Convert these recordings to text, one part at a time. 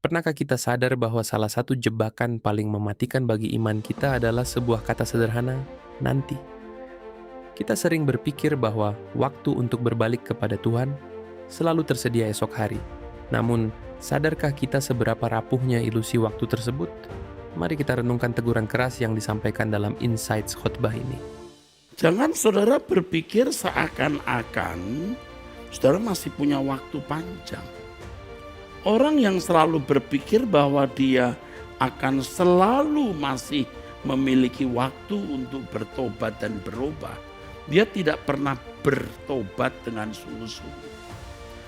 Pernahkah kita sadar bahwa salah satu jebakan paling mematikan bagi iman kita adalah sebuah kata sederhana, nanti? Kita sering berpikir bahwa waktu untuk berbalik kepada Tuhan selalu tersedia esok hari. Namun, sadarkah kita seberapa rapuhnya ilusi waktu tersebut? Mari kita renungkan teguran keras yang disampaikan dalam Insights khotbah ini. Jangan saudara berpikir seakan-akan saudara masih punya waktu panjang. Orang yang selalu berpikir bahwa dia akan selalu masih memiliki waktu untuk bertobat dan berubah, dia tidak pernah bertobat dengan sungguh-sungguh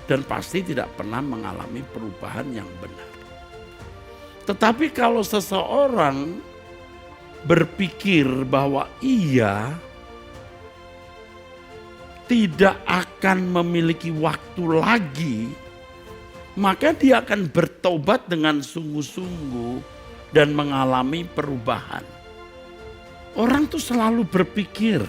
dan pasti tidak pernah mengalami perubahan yang benar. Tetapi kalau seseorang berpikir bahwa ia tidak akan memiliki waktu lagi, maka dia akan bertobat dengan sungguh-sungguh dan mengalami perubahan. Orang tuh selalu berpikir,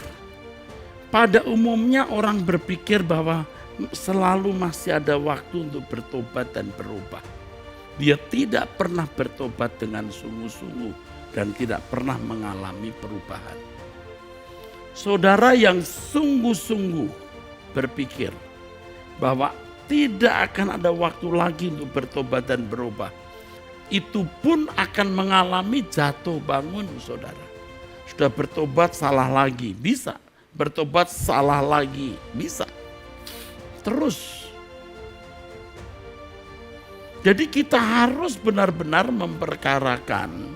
pada umumnya orang berpikir bahwa selalu masih ada waktu untuk bertobat dan berubah. Dia tidak pernah bertobat dengan sungguh-sungguh dan tidak pernah mengalami perubahan. Saudara yang sungguh-sungguh berpikir bahwa tidak akan ada waktu lagi untuk bertobat dan berubah, itu pun akan mengalami jatuh bangun, saudara. Sudah bertobat salah lagi, bisa. Bertobat salah lagi, bisa. Terus. Jadi kita harus benar-benar memperkarakan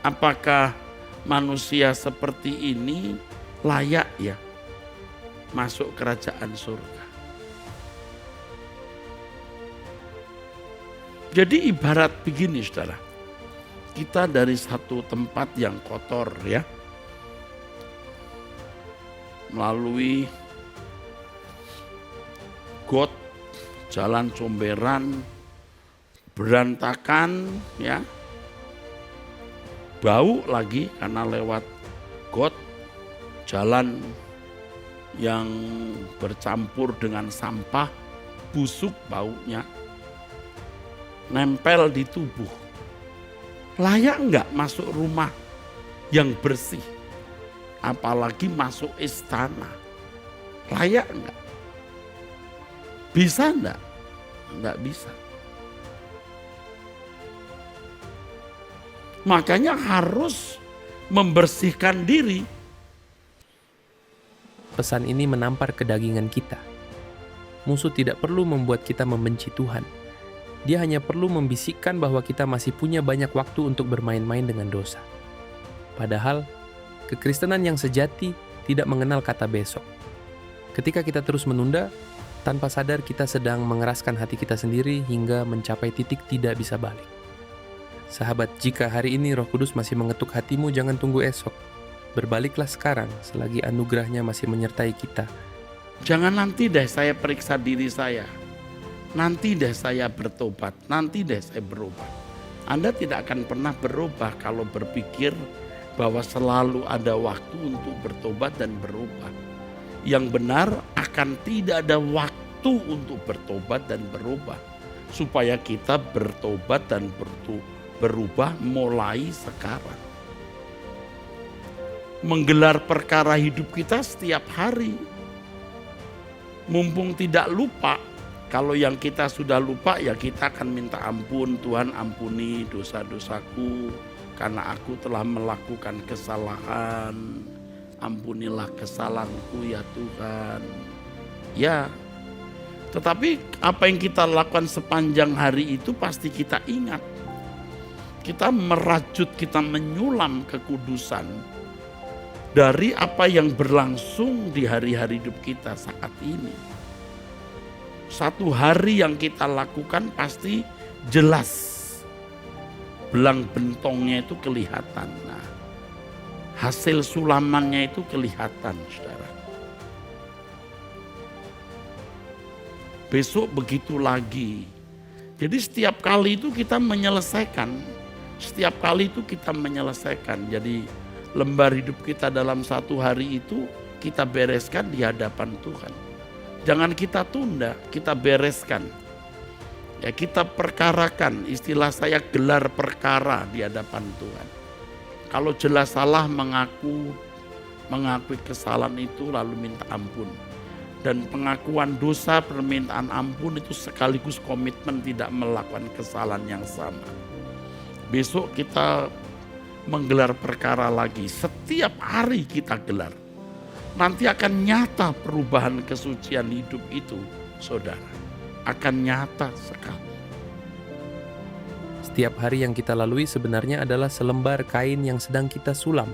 apakah manusia seperti ini layak ya masuk kerajaan surga. Jadi ibarat begini saudara, kita dari satu tempat yang kotor ya, melalui got, jalan comberan, berantakan ya, bau lagi karena lewat got, jalan yang bercampur dengan sampah, busuk baunya, nempel di tubuh. Layak enggak masuk rumah yang bersih? Apalagi masuk istana. Layak enggak? Bisa enggak? Enggak bisa. Makanya harus membersihkan diri. Pesan ini menampar kedagingan kita. Musuh tidak perlu membuat kita membenci Tuhan. Dia hanya perlu membisikkan bahwa kita masih punya banyak waktu untuk bermain-main dengan dosa. Padahal, kekristenan yang sejati tidak mengenal kata besok. Ketika kita terus menunda, tanpa sadar kita sedang mengeraskan hati kita sendiri hingga mencapai titik tidak bisa balik. Sahabat, jika hari ini Roh Kudus masih mengetuk hatimu, jangan tunggu esok. Berbaliklah sekarang selagi anugerahnya masih menyertai kita. Jangan nanti deh saya periksa diri saya. Nanti deh saya bertobat, nanti deh saya berubah. Anda tidak akan pernah berubah kalau berpikir bahwa selalu ada waktu untuk bertobat dan berubah. Yang benar akan tidak ada waktu untuk bertobat dan berubah. Supaya kita bertobat dan berubah mulai sekarang. Menggelar perkara hidup kita setiap hari. Mumpung tidak lupa, kalau yang kita sudah lupa ya kita akan minta ampun, Tuhan ampuni dosa-dosaku karena aku telah melakukan kesalahan. Ampunilah kesalahanku ya Tuhan. Ya, tetapi apa yang kita lakukan sepanjang hari itu pasti kita ingat. Kita merajut, kita menyulam kekudusan dari apa yang berlangsung di hari-hari hidup kita saat ini. Satu hari yang kita lakukan pasti jelas. Belang bentongnya itu kelihatan. Nah, hasil sulamannya itu kelihatan, saudara. Besok begitu lagi. Jadi setiap kali itu kita menyelesaikan. Setiap kali itu kita menyelesaikan. Jadi lembar hidup kita dalam satu hari itu kita bereskan di hadapan Tuhan. Jangan kita tunda, kita bereskan. Ya kita perkarakan, istilah saya gelar perkara di hadapan Tuhan. Kalau jelas salah mengakui kesalahan itu lalu minta ampun. Dan pengakuan dosa, permintaan ampun itu sekaligus komitmen tidak melakukan kesalahan yang sama. Besok kita menggelar perkara lagi, setiap hari kita gelar. Nanti akan nyata perubahan kesucian hidup itu, saudara. Akan nyata sekali. Setiap hari yang kita lalui sebenarnya adalah selembar kain yang sedang kita sulam.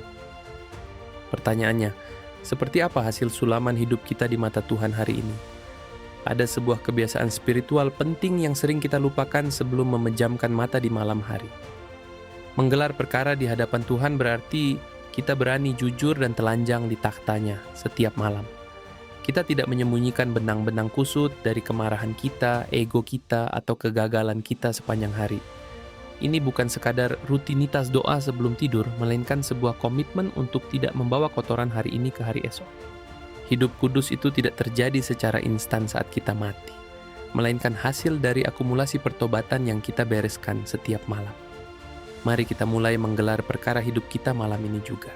Pertanyaannya, seperti apa hasil sulaman hidup kita di mata Tuhan hari ini? Ada sebuah kebiasaan spiritual penting yang sering kita lupakan sebelum memejamkan mata di malam hari. Menggelar perkara di hadapan Tuhan berarti kita berani jujur dan telanjang di takhtanya setiap malam. Kita tidak menyembunyikan benang-benang kusut dari kemarahan kita, ego kita, atau kegagalan kita sepanjang hari. Ini bukan sekadar rutinitas doa sebelum tidur, melainkan sebuah komitmen untuk tidak membawa kotoran hari ini ke hari esok. Hidup kudus itu tidak terjadi secara instan saat kita mati, melainkan hasil dari akumulasi pertobatan yang kita bereskan setiap malam. Mari kita mulai menggelar perkara hidup kita malam ini juga.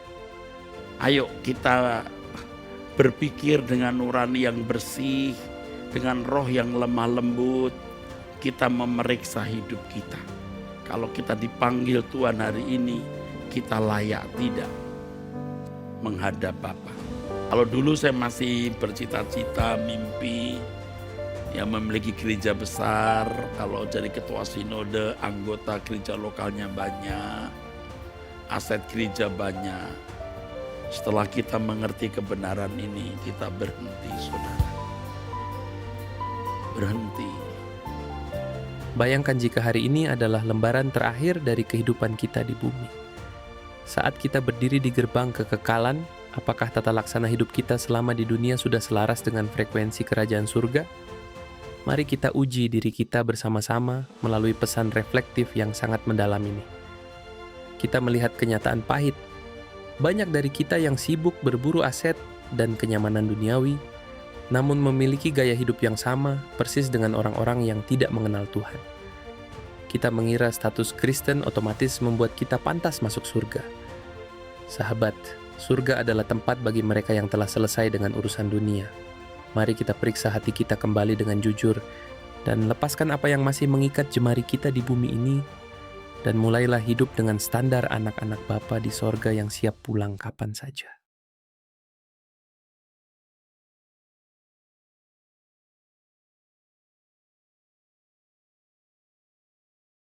Ayo kita berpikir dengan nurani yang bersih, dengan roh yang lemah lembut, kita memeriksa hidup kita. Kalau kita dipanggil Tuhan hari ini, kita layak tidak menghadap Bapa. Kalau dulu saya masih bercita-cita, mimpi, yang memiliki gereja besar, kalau jadi ketua sinode, anggota gereja lokalnya banyak, aset gereja banyak. Setelah kita mengerti kebenaran ini, kita berhenti, saudara. Berhenti. Bayangkan jika hari ini adalah lembaran terakhir dari kehidupan kita di bumi. Saat kita berdiri di gerbang kekekalan, apakah tata laksana hidup kita selama di dunia sudah selaras dengan frekuensi kerajaan surga? Mari kita uji diri kita bersama-sama melalui pesan reflektif yang sangat mendalam ini. Kita melihat kenyataan pahit. Banyak dari kita yang sibuk berburu aset dan kenyamanan duniawi, namun memiliki gaya hidup yang sama persis dengan orang-orang yang tidak mengenal Tuhan. Kita mengira status Kristen otomatis membuat kita pantas masuk surga. Sahabat, surga adalah tempat bagi mereka yang telah selesai dengan urusan dunia. Mari kita periksa hati kita kembali dengan jujur dan lepaskan apa yang masih mengikat jemari kita di bumi ini dan mulailah hidup dengan standar anak-anak Bapa di sorga yang siap pulang kapan saja.